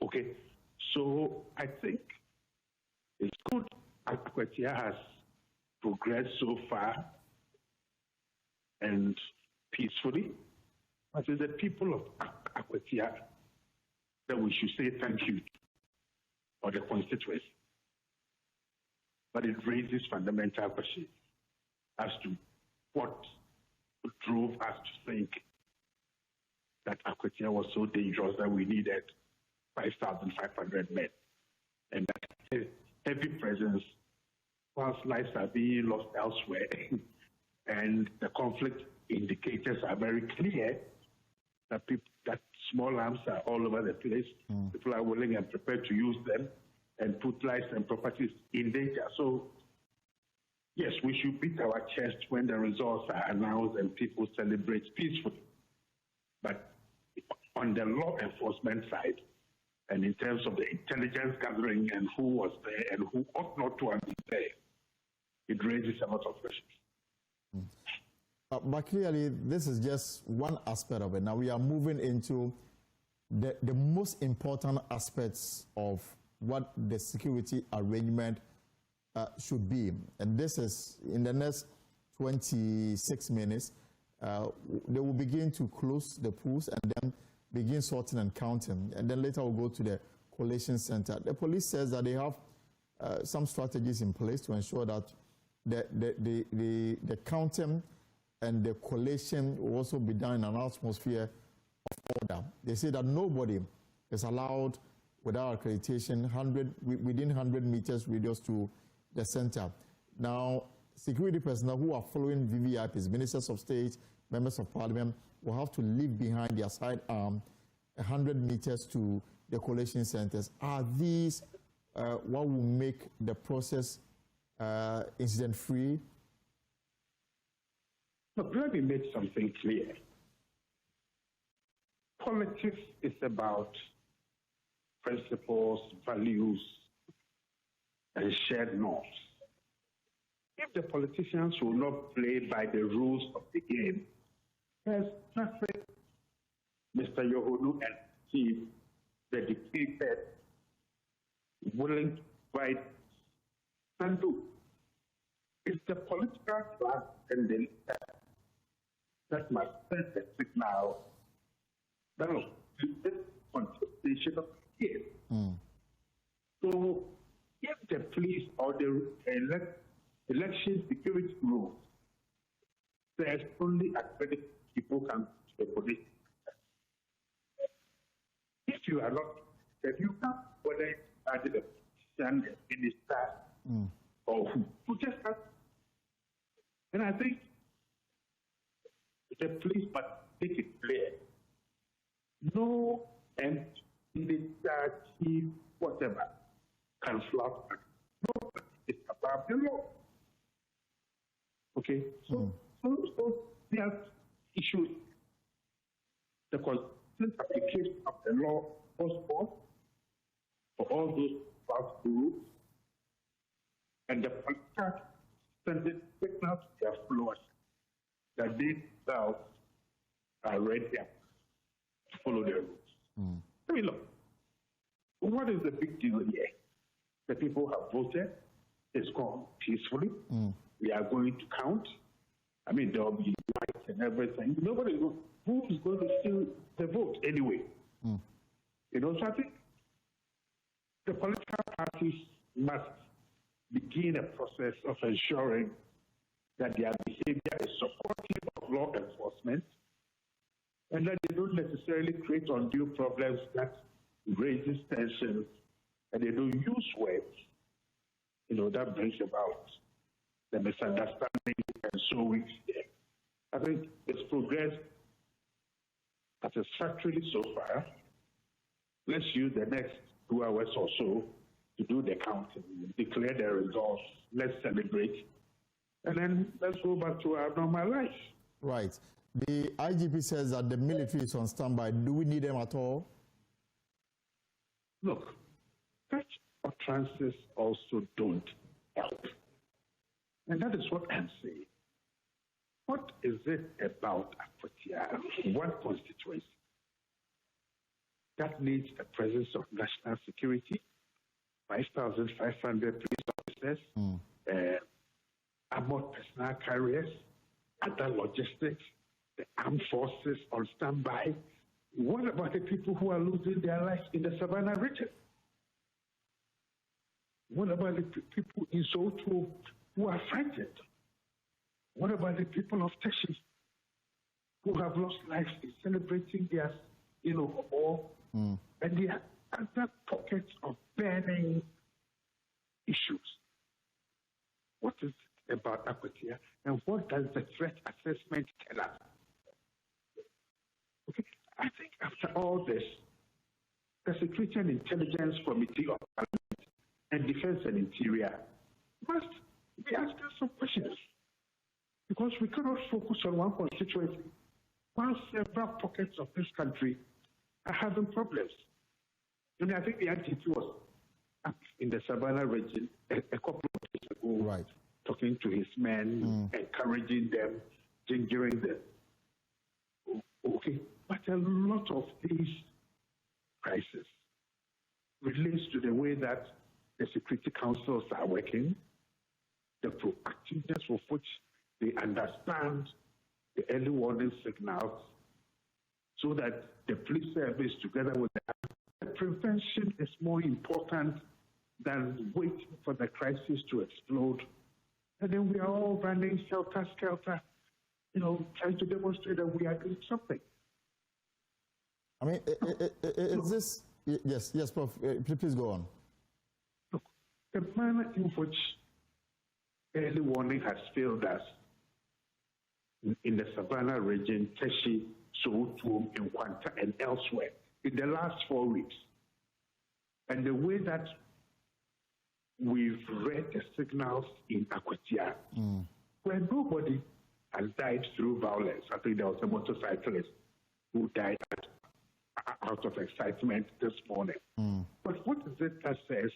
Okay. So I think it's good Akwatia has progressed so far and peacefully. But it's the people of Akwatia that we should say thank you to, or the constituency. But it raises fundamental questions as to what drove us to think that Akwatia was so dangerous that we needed 5,500 men. And that heavy presence, whilst lives are being lost elsewhere, and the conflict indicators are very clear that small arms are all over the place. People are willing and prepared to use them and put lives and properties in danger. So, yes, we should beat our chest when the results are announced and people celebrate peacefully. But on the law enforcement side, and in terms of the intelligence gathering and who was there and who ought not to have been there, it raises a lot of questions. But clearly, this is just one aspect of it. Now we are moving into the most important aspects of what the security arrangement should be. And this is, in the next 26 minutes, they will begin to close the pools and then begin sorting and counting. And then later we'll go to the collation center. The police says that they have some strategies in place to ensure that the counting and the collation will also be done in an atmosphere of order. They say that nobody is allowed without accreditation within 100 meters radius to the center. Now, security personnel who are following VVIPs, ministers of state, members of parliament, will have to leave behind their sidearm 100 meters to the collation centers. Are these what will make the process incident-free? Look, let me make something clear. Politics is about principles, values, and shared norms. If the politicians will not play by the rules of the game, there's nothing Mr. Yohonu and team dedicated, willing to fight and do. It's the political class and the leader that must send the signal that this contestation of the game. So if the police or the election security rules, there's only accredited people come to the police. If you are not, then you come, whether it's the politician, the minister, or who just has. And I think the police must make it clear. No minister, chief, whatever, can flout. Nobody is above the law. Okay? So we have issues. The constant application of the law was for all those past groups, and the political sending signals to their followers that they themselves are ready to follow their rules. I mean, look, what is the big deal here? The people have voted. It's gone peacefully. We are going to count. I mean, there will be lights and everything. Nobody knows who's going to steal the vote anyway. You know, so I think the political parties must begin a process of ensuring that their behavior is supportive of law enforcement and that they don't necessarily create undue problems that raises tensions, and they don't use words, you know, that brings about the misunderstanding and so we I think it's progressed satisfactorily so far. Let's use the next 2 hours or so to do the counting, declare the results, let's celebrate, and then let's go back to our normal life. Right. The IGP says that the military is on standby. Do we need them at all? Look, such utterances also don't help. And that is what I'm saying. What is it about Akwatia, one constituency, that needs the presence of national security, 5,500 police officers, armored personnel carriers, other logistics, the armed forces on standby. What about the people who are losing their lives in the Savannah region? What about the people in Soweto who are frightened? What about the people of Teshi who have lost lives in celebrating their, war? And there are other pockets of burning issues. What is it about Akwatia, and what does the threat assessment tell us? Okay, I think after all this, the Security and Intelligence Committee of Parliament and Defense and Interior must be asking some questions, because we cannot focus on one constituency while several pockets of this country are having problems. I think the IGP was up in the Savannah region a couple of days ago, right, talking to his men, encouraging them, gingering them. Okay, but a lot of these crises relates to the way that the security councils are working, the proactiveness of which they understand the early warning signals, so that the police service, together with the prevention, is more important than waiting for the crisis to explode. And then we are all running shelter-skelter, trying to demonstrate that we are doing something. I mean, is this... Yes, Prof. Please go on. Look, the manner in which early warning has failed us in the Savannah region, Teshi, Soweto, Nkwanta, and elsewhere in the last 4 weeks, and the way that we've read the signals in Akwatia, where nobody has died through violence. I think there was a motorcyclist who died out of excitement this morning. But what is it that says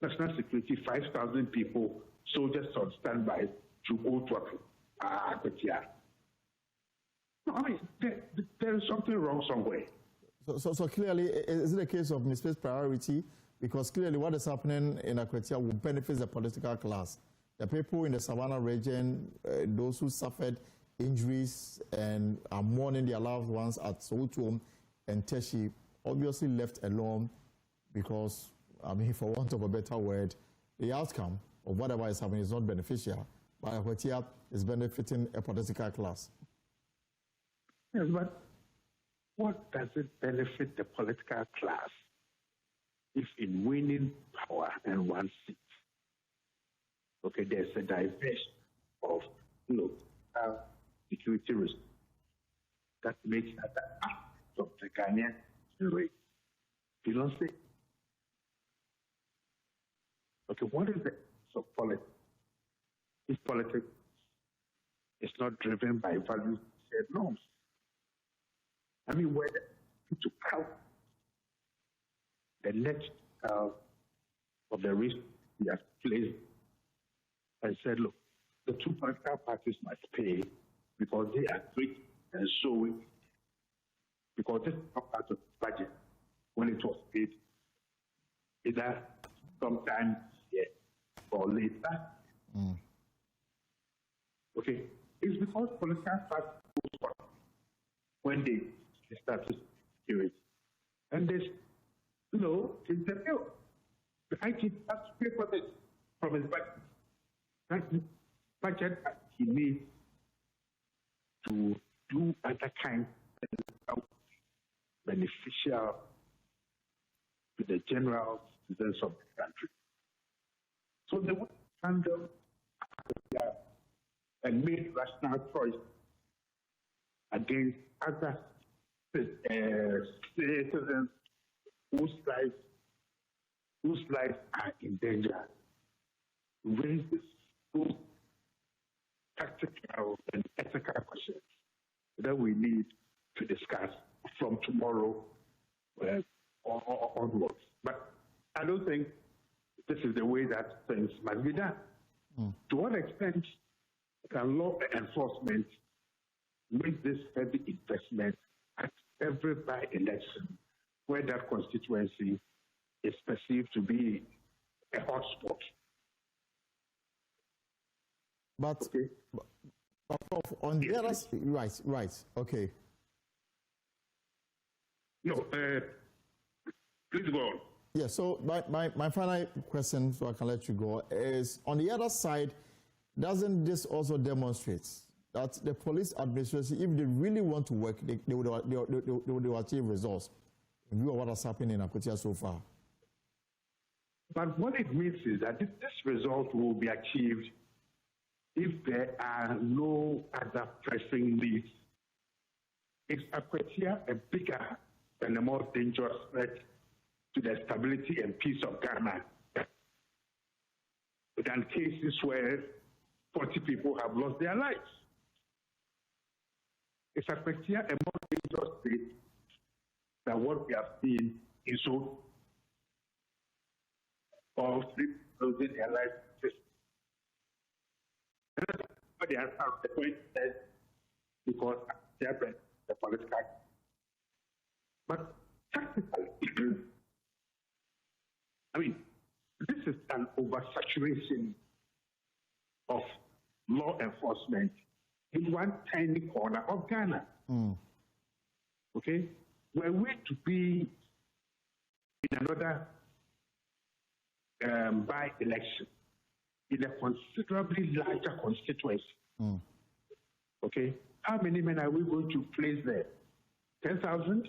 national security, 5,000 people, soldiers on standby to go to Akwatia? No, I mean, there is something wrong somewhere. So clearly, is it a case of misplaced priority? Because clearly what is happening in Akwatia will benefit the political class. The people in the Savannah region, those who suffered injuries and are mourning their loved ones at Soweto and Teshi, obviously left alone because, for want of a better word, the outcome of whatever is happening is not beneficial. But Akwatia is benefiting a political class. Yes, but what does it benefit the political class if in winning power and one seat, okay, there's a diversion of, security risk that makes that the act of the Ghanaian rate. You don't say. Okay, what is the so politics? If politics is not driven by value shared norms, whether to count the next of the risk we have placed and said, look, the two political parties must pay because they agreed and so we, because this is not part of the budget when it was paid, either sometime here or later. Okay, it's because political parties when they establish security. And there's, in the bill, the IT has to pay for this from his budget. That's the budget that he needs to do other kinds of beneficial to the general citizens of the country. So they would handle and make rational choice against other citizens whose lives are in danger. Raises those tactical and ethical questions that we need to discuss from tomorrow onwards. But I don't think this is the way that things must be done. To what extent can law enforcement make this heavy investment at every by-election where that constituency is perceived to be a hotspot. But, okay. but on the other side, right, okay. No, please go on. Yeah, so my final question, so I can let you go, is on the other side, doesn't this also demonstrate that the police administration, if they really want to work, they would achieve results in view of what has happened in Akwatia so far? But what it means is that this result will be achieved if there are no other pressing needs. Is Akwatia a bigger and a more dangerous threat to the stability and peace of Ghana than cases where 40 people have lost their lives? Is Akwatia a more dangerous state than what we have seen in Seoul, of losing their lives? But the answer of the point is because they are the political. But tactically, I mean, this is an oversaturation of law enforcement in one tiny corner of Ghana. Okay? Were we to be in another by-election in a considerably larger constituency, okay, how many men are we going to place there? 10,000?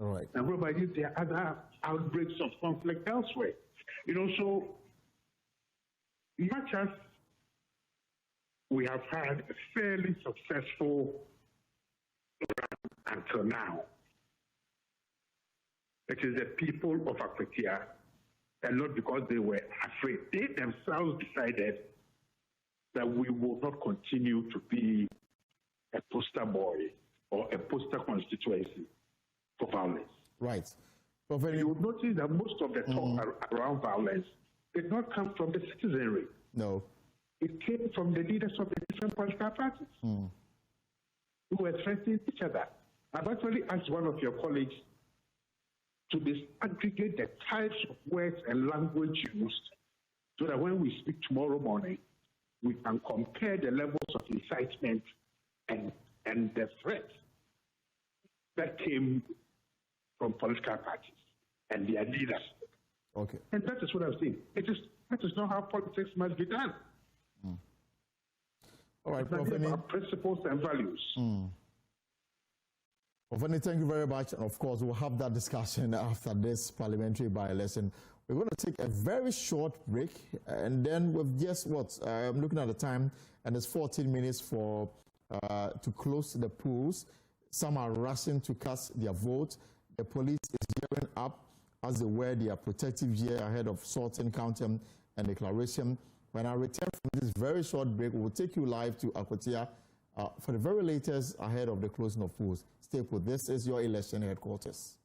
All right. And probably there are other outbreaks of conflict elsewhere. You know, so much as we have had a fairly successful run until now, it is the people of Akwatia, and not because they were afraid. They themselves decided that we will not continue to be a poster boy or a poster constituency for violence. Right. You would notice that most of the talk around violence did not come from the citizenry. No. It came from the leaders of the different political parties who were threatening each other. I've actually asked one of your colleagues to disaggregate the types of words and language used so that when we speak tomorrow morning, we can compare the levels of incitement and the threats that came from political parties and their leaders. Okay. And that is what I'm saying. That is not how politics must be done. All right, Prof. About principles and values. Prof. Aning, thank you very much. And of course, we'll have that discussion after this parliamentary by-election. We're going to take a very short break, and then with just I'm looking at the time, and it's 14 minutes for to close the polls. Some are rushing to cast their vote. The police is gearing up as they wear their protective gear ahead of sorting, counting, and declaration. When I return from this very short break, we'll take you live to Akwatia for the very latest ahead of the closing of polls. Stay put. This is your election headquarters.